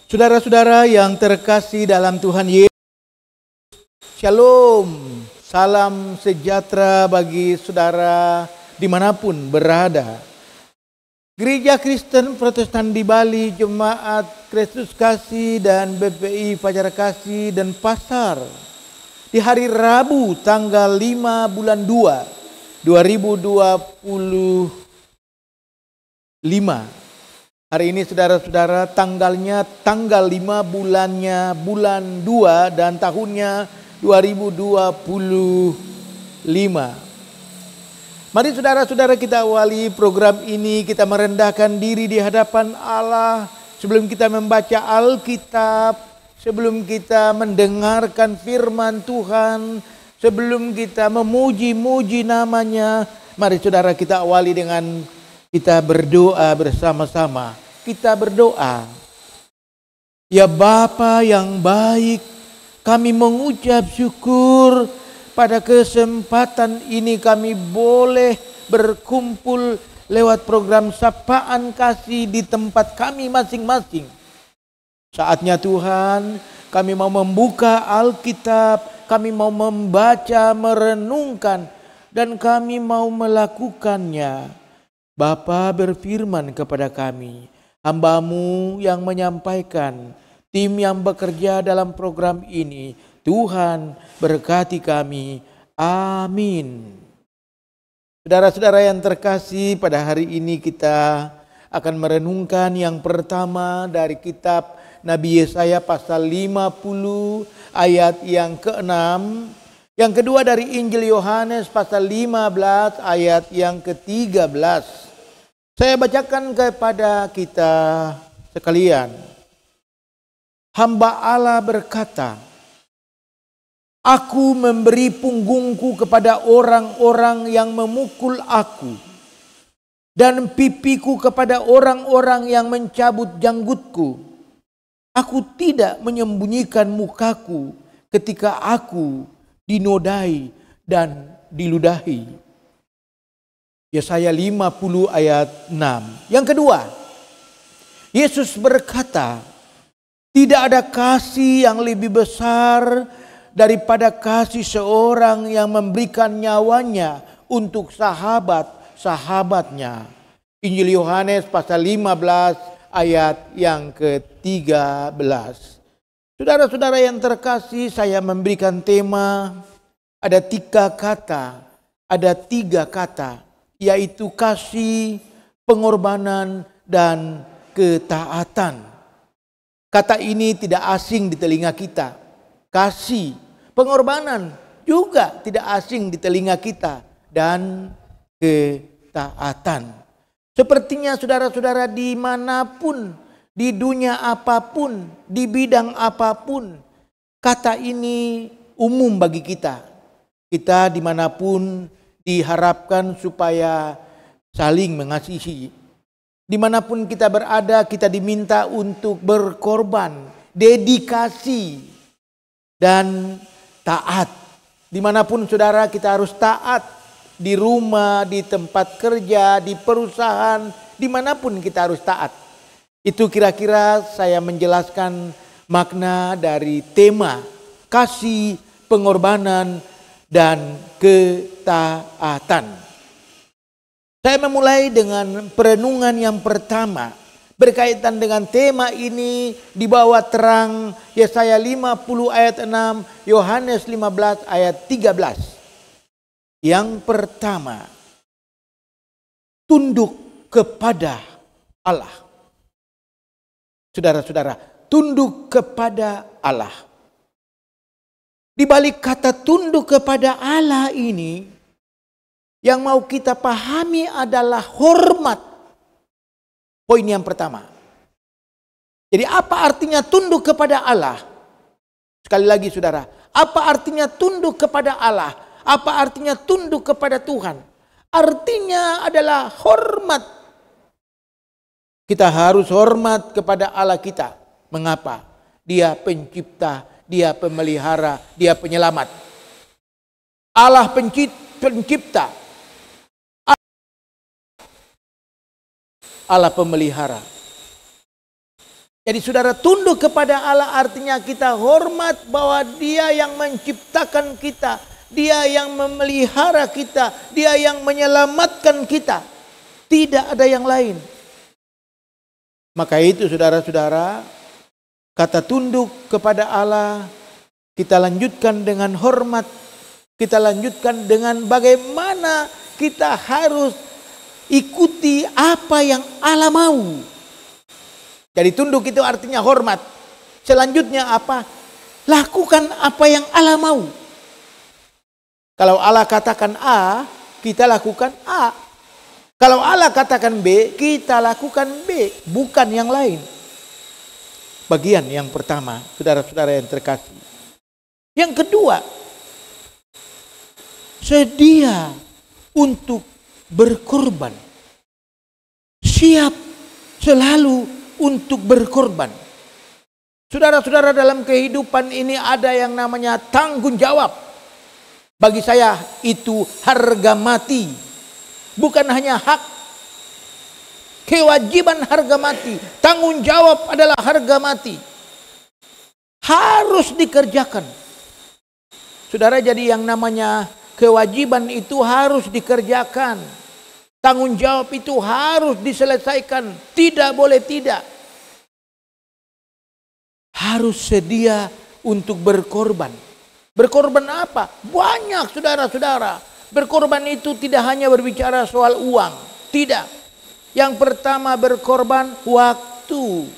Saudara-saudara yang terkasih dalam Tuhan Yesus, Shalom, salam sejahtera bagi saudara dimanapun berada. Gereja Kristen Protestan di Bali, Jemaat Kristus Kasih dan BPI Fajar Kasih dan Pasar di hari Rabu tanggal 5 bulan 2 2025. Hari ini saudara-saudara tanggalnya tanggal 5 bulannya bulan 2 dan tahunnya 2025. Mari saudara-saudara kita awali program ini, kita merendahkan diri di hadapan Allah sebelum kita membaca Alkitab, sebelum kita mendengarkan firman Tuhan, sebelum kita memuji-muji namanya. Mari saudara kita awali dengan kita berdoa bersama-sama. Kita berdoa. Ya Bapa yang baik, kami mengucap syukur pada kesempatan ini kami boleh berkumpul lewat program Sapaan Kasih di tempat kami masing-masing. Saatnya Tuhan, kami mau membuka Alkitab, kami mau membaca, merenungkan, dan kami mau melakukannya. Bapa berfirman kepada kami, hamba-Mu yang menyampaikan, tim yang bekerja dalam program ini, Tuhan berkati kami. Amin. Saudara-saudara yang terkasih, pada hari ini kita akan merenungkan yang pertama dari kitab Nabi Yesaya pasal 50 ayat yang ke-6. Yang kedua dari Injil Yohanes pasal 15 ayat yang ke-13. Saya bacakan kepada kita sekalian. Hamba Allah berkata, Aku memberi punggungku kepada orang-orang yang memukul aku, dan pipiku kepada orang-orang yang mencabut janggutku. Aku tidak menyembunyikan mukaku ketika aku dinodai dan diludahi. Yesaya 50 ayat 6. Yang kedua, Yesus berkata, tidak ada kasih yang lebih besar daripada kasih seorang yang memberikan nyawanya untuk sahabat-sahabatnya. Injil Yohanes pasal 15 ayat yang ke-13. Saudara-saudara yang terkasih, saya memberikan tema, ada tiga kata, yaitu kasih, pengorbanan, dan ketaatan. Kata ini tidak asing di telinga kita. Kasih, pengorbanan juga tidak asing di telinga kita. Dan ketaatan. Sepertinya saudara-saudara dimanapun, di dunia apapun, di bidang apapun, kata ini umum bagi kita. Kita dimanapun diharapkan supaya saling mengasihi. Dimanapun kita berada, kita diminta untuk berkorban, dedikasi, dan taat. Dimanapun saudara kita harus taat. Di rumah, di tempat kerja, di perusahaan, dimanapun kita harus taat. Itu kira-kira saya menjelaskan makna dari tema kasih, pengorbanan, dan ketaatan. Saya memulai dengan perenungan yang pertama berkaitan dengan tema ini di bawah terang Yesaya 50 ayat 6, Yohanes 15 ayat 13. Yang pertama, tunduk kepada Allah. Saudara-saudara, tunduk kepada Allah. Di balik kata tunduk kepada Allah ini, yang mau kita pahami adalah hormat. Poin yang pertama. Jadi apa artinya tunduk kepada Allah? Sekali lagi saudara, apa artinya tunduk kepada Allah? Apa artinya tunduk kepada Tuhan? Artinya adalah hormat. Kita harus hormat kepada Allah kita. Mengapa? Dia pencipta, Dia pemelihara, Dia penyelamat. Allah pencipta, Allah pemelihara. Jadi saudara, tunduk kepada Allah artinya kita hormat bahwa Dia yang menciptakan kita, Dia yang memelihara kita, Dia yang menyelamatkan kita. Tidak ada yang lain. Maka itu saudara-saudara, kata tunduk kepada Allah kita lanjutkan dengan hormat. Kita lanjutkan dengan bagaimana kita harus ikuti apa yang Allah mau. Jadi tunduk itu artinya hormat. Selanjutnya apa? Lakukan apa yang Allah mau. Kalau Allah katakan A, kita lakukan A. Kalau Allah katakan B, kita lakukan B, bukan yang lain. Bagian yang pertama, saudara-saudara yang terkasih. Yang kedua, sedia untuk berkorban. Siap selalu untuk berkorban. Saudara-saudara, dalam kehidupan ini ada yang namanya tanggung jawab. Bagi saya itu harga mati. Bukan hanya hak. Kewajiban harga mati. Tanggung jawab adalah harga mati. Harus dikerjakan. Saudara, jadi yang namanya kewajiban itu harus dikerjakan. Tanggung jawab itu harus diselesaikan. Tidak boleh tidak. Harus sedia untuk berkorban. Berkorban apa? Banyak saudara-saudara. Berkorban itu tidak hanya berbicara soal uang. Tidak. Yang pertama berkorban waktu.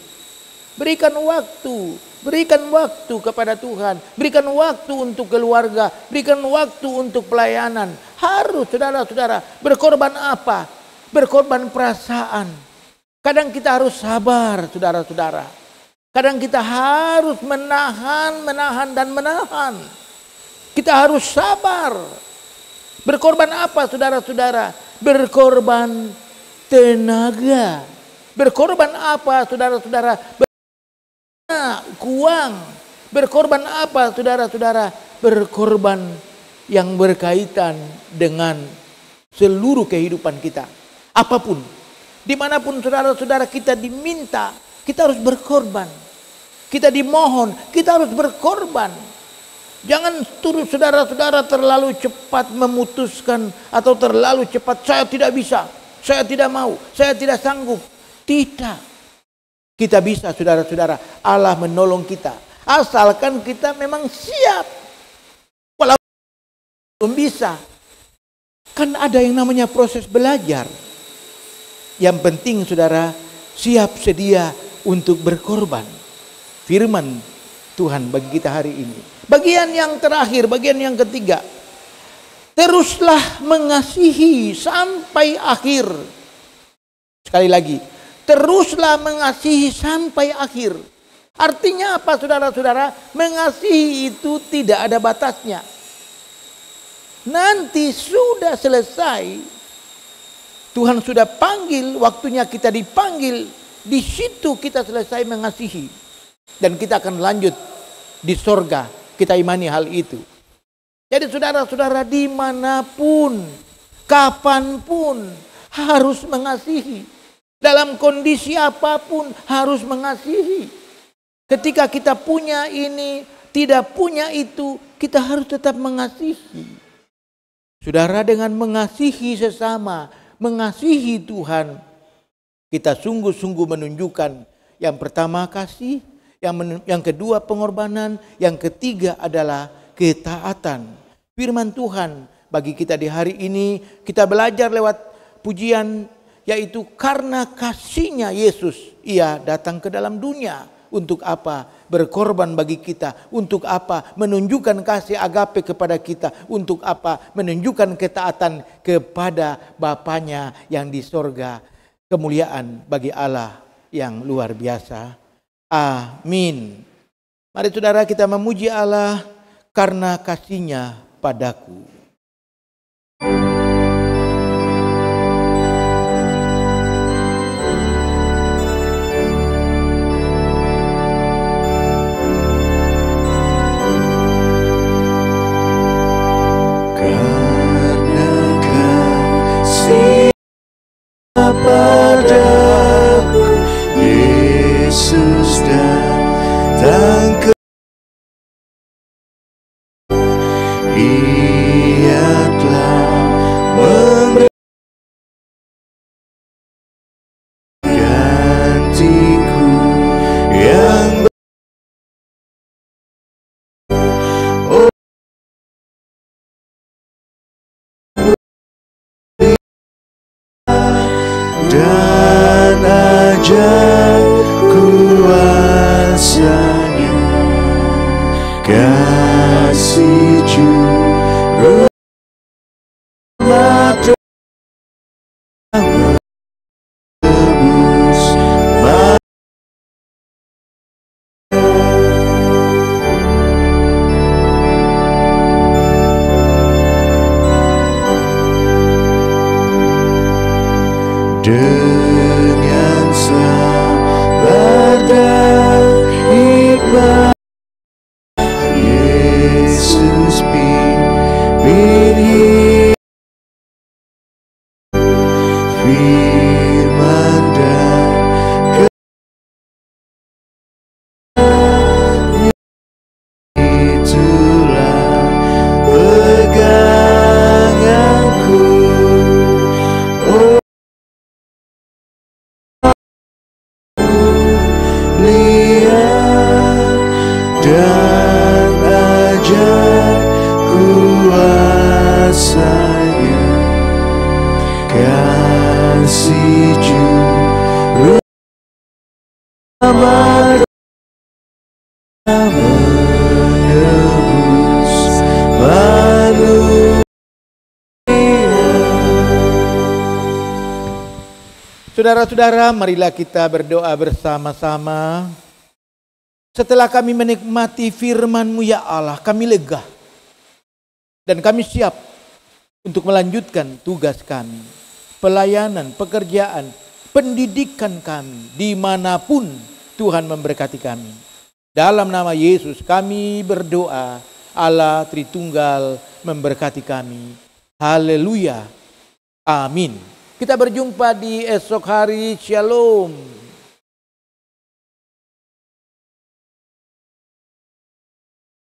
Berikan waktu. Berikan waktu kepada Tuhan. Berikan waktu untuk keluarga. Berikan waktu untuk pelayanan. Harus saudara-saudara. Berkorban apa? Berkorban perasaan. Kadang kita harus sabar saudara-saudara. Kadang kita harus menahan dan menahan. Kita harus sabar. Berkorban apa saudara-saudara? Berkorban tenaga. Berkorban apa saudara-saudara? Uang. Berkorban apa saudara-saudara? Berkorban yang berkaitan dengan seluruh kehidupan kita. Apapun, dimanapun saudara-saudara kita diminta, kita harus berkorban. Kita dimohon, kita harus berkorban. Jangan turut saudara-saudara terlalu cepat memutuskan atau terlalu cepat, saya tidak bisa, saya tidak mau, saya tidak sanggup. Tidak. Kita bisa saudara-saudara, Allah menolong kita. Asalkan kita memang siap. Walau belum bisa. Kan ada yang namanya proses belajar. Yang penting saudara, siap sedia untuk berkorban. Firman Tuhan bagi kita hari ini. Bagian yang terakhir, bagian yang ketiga. Teruslah mengasihi sampai akhir. Sekali lagi. Teruslah mengasihi sampai akhir. Artinya apa saudara-saudara? Mengasihi itu tidak ada batasnya. Nanti sudah selesai, Tuhan sudah panggil, waktunya kita dipanggil, di situ kita selesai mengasihi. Dan kita akan lanjut di sorga, kita imani hal itu. Jadi saudara-saudara dimanapun, kapanpun harus mengasihi. Dalam kondisi apapun harus mengasihi. Ketika kita punya ini, tidak punya itu, kita harus tetap mengasihi. Saudara, dengan mengasihi sesama, mengasihi Tuhan, kita sungguh-sungguh menunjukkan yang pertama kasih, yang kedua pengorbanan, yang ketiga adalah ketaatan. Firman Tuhan bagi kita di hari ini, kita belajar lewat pujian, yaitu karena kasihnya Yesus, ia datang ke dalam dunia. Untuk apa? Berkorban bagi kita. Untuk apa? Menunjukkan kasih agape kepada kita. Untuk apa? Menunjukkan ketaatan kepada Bapanya yang di sorga. Kemuliaan bagi Allah yang luar biasa. Amin. Mari saudara kita memuji Allah karena kasih-Nya padaku. Padaku Yesus Saudara-saudara, marilah kita berdoa bersama-sama. Setelah kami menikmati firman-Mu ya Allah, kami lega. Dan kami siap untuk melanjutkan tugas kami. Pelayanan, pekerjaan, pendidikan kami. Dimanapun Tuhan memberkati kami. Dalam nama Yesus kami berdoa. Allah Tritunggal memberkati kami. Haleluya. Amin. Kita berjumpa di esok hari. Shalom.